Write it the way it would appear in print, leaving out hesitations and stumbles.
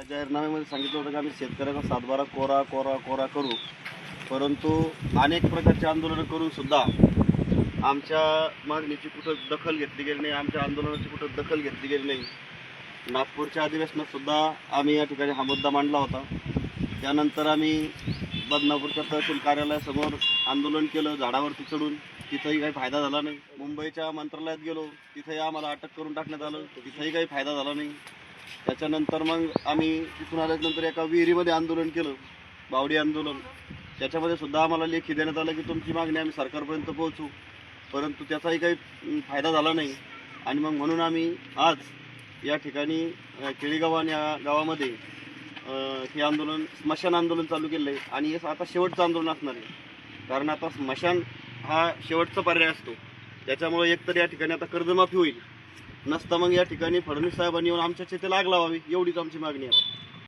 त्या जाहीरनाम्यामध्ये सांगितलं होतं की आम्ही शेतकऱ्याचा सातबारा कोरा कोरा कोरा करू, परंतु अनेक प्रकारचे आंदोलनं करून सुद्धा आमच्या मागणीची कुठं दखल घेतली गेली नाही, आमच्या आंदोलनाची कुठं दखल घेतली गेली नाही. नागपूरच्या अधिवेशनात सुद्धा आम्ही या ठिकाणी हा मुद्दा मांडला होता. त्यानंतर आम्ही बदनापूरच्या तहसील कार्यालयासमोर आंदोलन केलं, झाडावरती चढून. तिथंही काही फायदा झाला नाही. मुंबईच्या मंत्रालयात गेलो, तिथंही आम्हाला अटक करून टाकण्यात आलं, तिथंही काही फायदा झाला नाही. त्याच्यानंतर मग आम्ही तिथून आल्यानंतर एका विहिरीमध्ये आंदोलन केलं, बावडी आंदोलन. त्याच्यामध्ये सुद्धा आम्हाला लेखी देण्यात आलं की तुमची मागणी आम्ही सरकारपर्यंत पोहोचू, परंतु त्याचाही काही फायदा झाला नाही. आणि मग म्हणून आम्ही आज या ठिकाणी केळीगाव या गावामध्ये हे आंदोलन, स्मशान आंदोलन चालू केलं आहे. आणि हे आता शेवटचं आंदोलन असणार आहे, कारण आता स्मशान हा शेवटचा पर्याय असतो. त्याच्यामुळे एकतर या ठिकाणी आता कर्जमाफी होईल, नसता मग या ठिकाणी फडणवीस साहेबांनी येऊन आमच्या चेते आग लावावी, एवढीच आमची मागणी आहे.